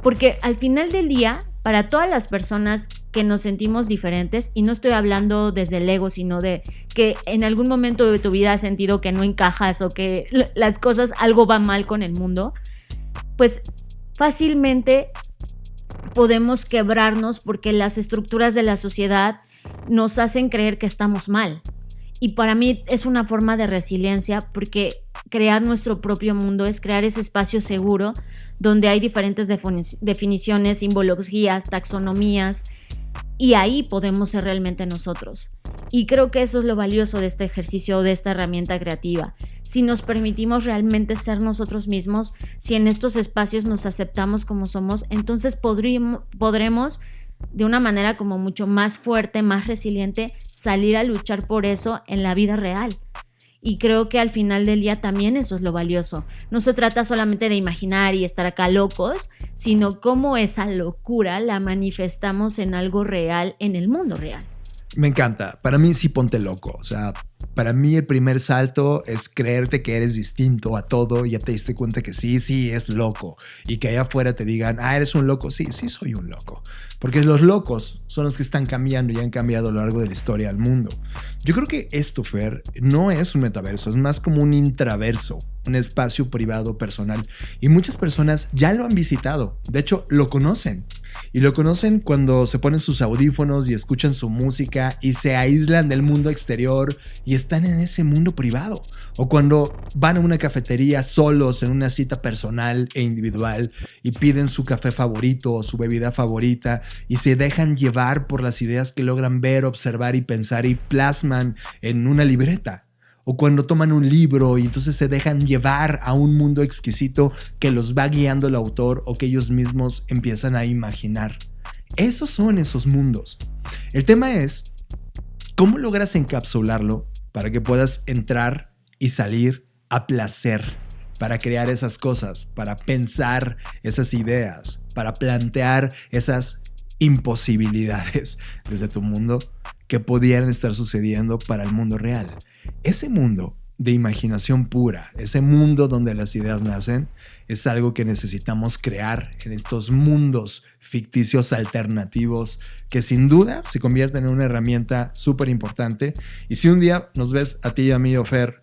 Porque al final del día, para todas las personas que nos sentimos diferentes, y no estoy hablando desde el ego, sino de que en algún momento de tu vida has sentido que no encajas o que las cosas, algo va mal con el mundo, pues fácilmente podemos quebrarnos porque las estructuras de la sociedad nos hacen creer que estamos mal. Y para mí es una forma de resiliencia porque crear nuestro propio mundo es crear ese espacio seguro donde hay diferentes definiciones, simbologías, taxonomías y ahí podemos ser realmente nosotros. Y creo que eso es lo valioso de este ejercicio, de esta herramienta creativa. Si nos permitimos realmente ser nosotros mismos, si en estos espacios nos aceptamos como somos, entonces podremos de una manera como mucho más fuerte, más resiliente, salir a luchar por eso en la vida real. Y creo que al final del día también eso es lo valioso. No se trata solamente de imaginar y estar acá locos, sino cómo esa locura la manifestamos en algo real, en el mundo real. Me encanta. Para mí sí ponte loco. O sea, para mí el primer salto es creerte que eres distinto a todo y ya te diste cuenta que sí es loco. Y que allá afuera te digan, eres un loco. Sí soy un loco. Porque los locos son los que están cambiando y han cambiado a lo largo de la historia del mundo. Yo creo que esto, Fer, no es un metaverso, es más como un intraverso, un espacio privado personal. Y muchas personas ya lo han visitado. De hecho, lo conocen. Y lo conocen cuando se ponen sus audífonos y escuchan su música y se aíslan del mundo exterior y están en ese mundo privado. O cuando van a una cafetería solos en una cita personal e individual y piden su café favorito o su bebida favorita y se dejan llevar por las ideas que logran ver, observar y pensar y plasman en una libreta. O cuando toman un libro y entonces se dejan llevar a un mundo exquisito que los va guiando el autor o que ellos mismos empiezan a imaginar. Esos son esos mundos. El tema es, ¿cómo logras encapsularlo para que puedas entrar y salir a placer? Para crear esas cosas, para pensar esas ideas, para plantear esas imposibilidades desde tu mundo que podían estar sucediendo para el mundo real. Ese mundo de imaginación pura, ese mundo donde las ideas nacen, es algo que necesitamos crear en estos mundos ficticios alternativos que sin duda se convierten en una herramienta súper importante. Y si un día nos ves a ti y a mí, Ofer,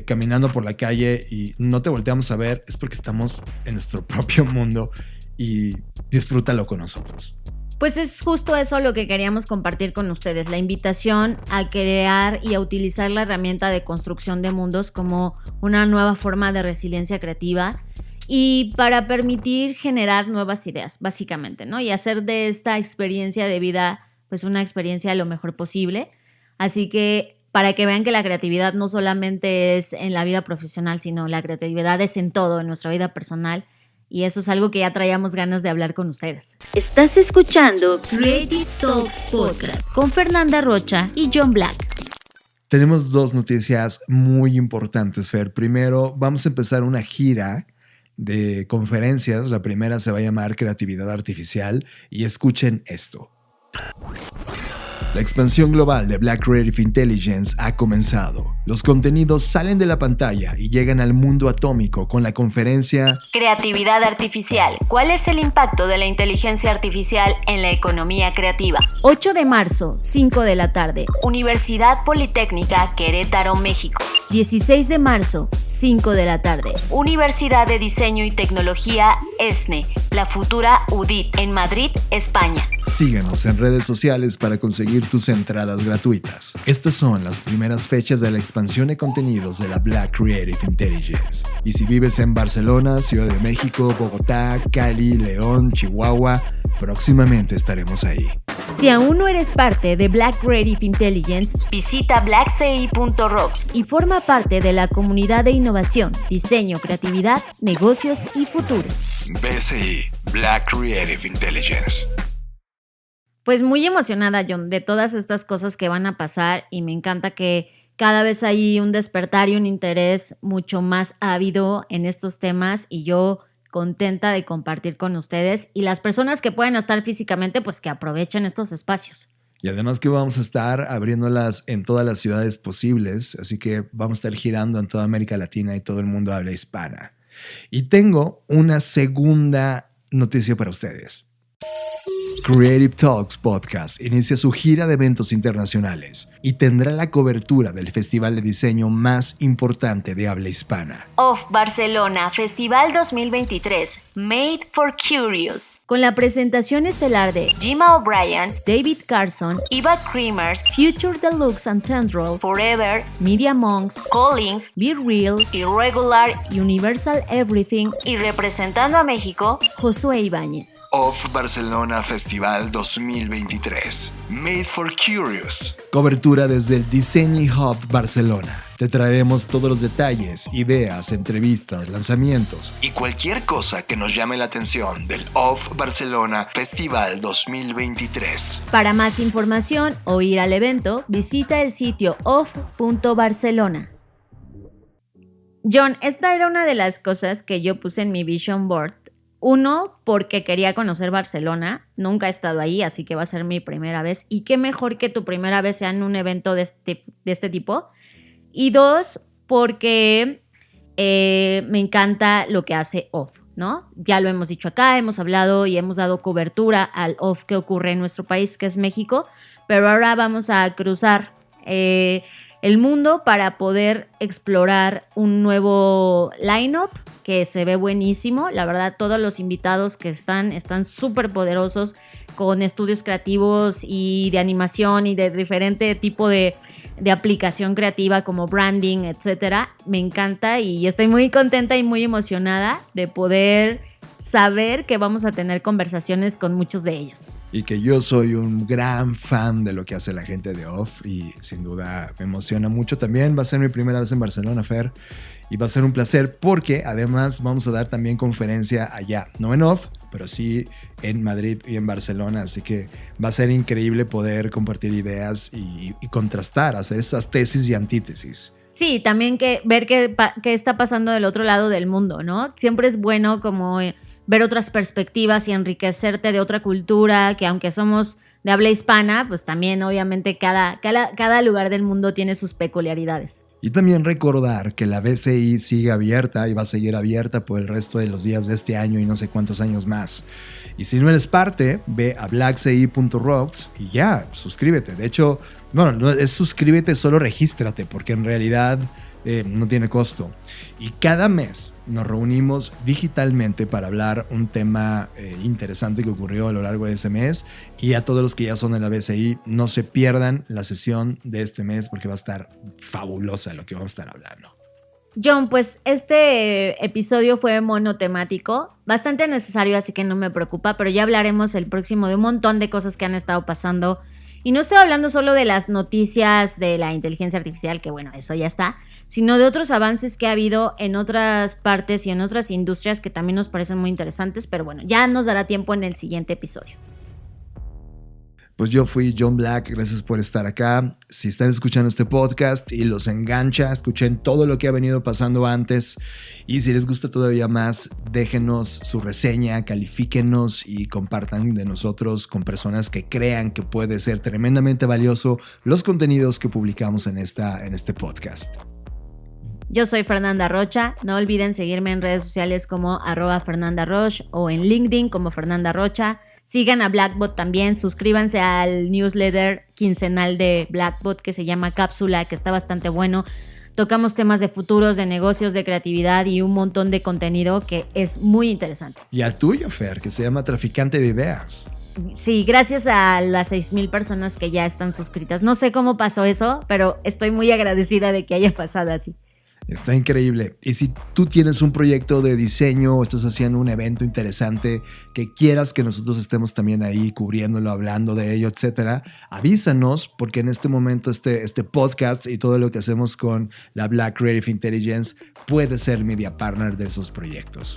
caminando por la calle y no te volteamos a ver, es porque estamos en nuestro propio mundo y disfrútalo con nosotros. Pues es justo eso lo que queríamos compartir con ustedes, la invitación a crear y a utilizar la herramienta de construcción de mundos como una nueva forma de resiliencia creativa y para permitir generar nuevas ideas, básicamente, ¿no? Y hacer de esta experiencia de vida, pues una experiencia lo mejor posible. Así que para que vean que la creatividad no solamente es en la vida profesional, sino la creatividad es en todo, en nuestra vida personal. Y eso es algo que ya traíamos ganas de hablar con ustedes. Estás escuchando Creative Talks Podcast con Fernanda Rocha y John Black. Tenemos 2 noticias muy importantes, Fer. Primero, vamos a empezar una gira de conferencias. La primera se va a llamar Creatividad Artificial y escuchen esto. La expansión global de Black Creative Intelligence ha comenzado. Los contenidos salen de la pantalla y llegan al mundo atómico con la conferencia Creatividad Artificial. ¿Cuál es el impacto de la inteligencia artificial en la economía creativa? 8 de marzo, 5 de la tarde. Universidad Politécnica Querétaro, México. 16 de marzo, 5 de la tarde. Universidad de Diseño y Tecnología ESNE, la futura UDIT, en Madrid, España. Síguenos en redes sociales para conseguir tus entradas gratuitas. Estas son las primeras fechas de la expansión de contenidos de la Black Creative Intelligence. Y si vives en Barcelona, Ciudad de México, Bogotá, Cali, León, Chihuahua, próximamente estaremos ahí. Si aún no eres parte de Black Creative Intelligence, visita blackci.rocks y forma parte de la comunidad de innovación, diseño, creatividad, negocios y futuros. BCI, Black Creative Intelligence. Pues muy emocionada, John, de todas estas cosas que van a pasar, y me encanta que cada vez hay un despertar y un interés mucho más ávido en estos temas, y yo contenta de compartir con ustedes, y las personas que puedan estar físicamente, pues que aprovechen estos espacios. Y además que vamos a estar abriéndolas en todas las ciudades posibles, así que vamos a estar girando en toda América Latina y todo el mundo habla hispana. Y tengo una segunda noticia para ustedes. Creative Talks Podcast inicia su gira de eventos internacionales y tendrá la cobertura del festival de diseño más importante de habla hispana. OFF Barcelona Festival 2023, Made for Curious. Con la presentación estelar de Gemma O'Brien, David Carson, Eva Creamers, Future Deluxe and Tendril, Forever, Media Monks, Collins, Be Real, Irregular, Universal Everything y representando a México, Josué Ibáñez. OFF Barcelona Festival 2023. Made for Curious. Cobertura desde el Design Hub Barcelona. Te traeremos todos los detalles, ideas, entrevistas, lanzamientos y cualquier cosa que nos llame la atención del OFF Barcelona Festival 2023. Para más información o ir al evento, visita el sitio off.barcelona. John, esta era una de las cosas que yo puse en mi vision board. Uno, porque quería conocer Barcelona. Nunca he estado ahí, así que va a ser mi primera vez. Y qué mejor que tu primera vez sea en un evento de este tipo. Y 2, porque me encanta lo que hace OFF, ¿no? Ya lo hemos dicho acá, hemos hablado y hemos dado cobertura al OFF que ocurre en nuestro país, que es México. Pero ahora vamos a cruzar el mundo para poder explorar un nuevo line-up que se ve buenísimo. La verdad, todos los invitados que están súper poderosos, con estudios creativos y de animación y de diferente tipo de aplicación creativa como branding, etcétera. Me encanta y estoy muy contenta y muy emocionada de poder saber que vamos a tener conversaciones con muchos de ellos. Y que yo soy un gran fan de lo que hace la gente de OFF y sin duda me emociona mucho también. Va a ser mi primera vez en Barcelona, Fer, y va a ser un placer porque además vamos a dar también conferencia allá, no en OFF, pero sí en Madrid y en Barcelona, así que va a ser increíble poder compartir ideas y contrastar, hacer estas tesis y antítesis. Sí, también ver qué está pasando del otro lado del mundo, ¿no? Siempre es bueno como ver otras perspectivas y enriquecerte de otra cultura, que aunque somos de habla hispana, pues también obviamente cada lugar del mundo tiene sus peculiaridades. Y también recordar que la BCI sigue abierta y va a seguir abierta por el resto de los días de este año y no sé cuántos años más. Y si no eres parte, ve a blackci.rocks y ya, suscríbete. De hecho, bueno, no es suscríbete, solo regístrate, porque en realidad no tiene costo. Y cada mes nos reunimos digitalmente para hablar un tema interesante que ocurrió a lo largo de ese mes. Y a todos los que ya son en la BCI, no se pierdan la sesión de este mes porque va a estar fabulosa lo que vamos a estar hablando. John, pues este episodio fue monotemático, bastante necesario, así que no me preocupa, pero ya hablaremos el próximo de un montón de cosas que han estado pasando. Y no estoy hablando solo de las noticias de la inteligencia artificial, que bueno, eso ya está, sino de otros avances que ha habido en otras partes y en otras industrias que también nos parecen muy interesantes, pero bueno, ya nos dará tiempo en el siguiente episodio. Pues yo fui John Black, gracias por estar acá. Si están escuchando este podcast y los engancha, escuchen todo lo que ha venido pasando antes. Y si les gusta todavía más, déjenos su reseña, califíquenos y compartan de nosotros con personas que crean que puede ser tremendamente valioso los contenidos que publicamos en este podcast. Yo soy Fernanda Rocha, no olviden seguirme en redes sociales como @FernandaRoch o en LinkedIn como Fernanda Rocha. Sigan a Blackbot también, suscríbanse al newsletter quincenal de Blackbot que se llama Cápsula, que está bastante bueno. Tocamos temas de futuros, de negocios, de creatividad y un montón de contenido que es muy interesante. Y al tuyo, Fer, que se llama Traficante de Ideas. Sí, gracias a las 6,000 personas que ya están suscritas. No sé cómo pasó eso, pero estoy muy agradecida de que haya pasado así. Está increíble. Y si tú tienes un proyecto de diseño o estás haciendo un evento interesante que quieras que nosotros estemos también ahí cubriéndolo, hablando de ello, etcétera, avísanos, porque en este momento este podcast y todo lo que hacemos con la Black Creative Intelligence puede ser media partner de esos proyectos.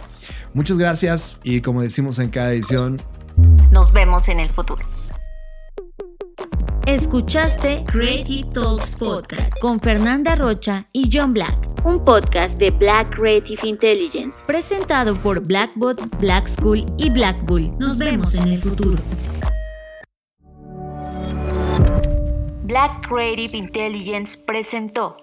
Muchas gracias y como decimos en cada edición, nos vemos en el futuro. Escuchaste Creative Talks Podcast con Fernanda Rocha y John Black, un podcast de Black Creative Intelligence, presentado por Blackbot, Black School y Black Bull. Nos vemos en el futuro. Black Creative Intelligence presentó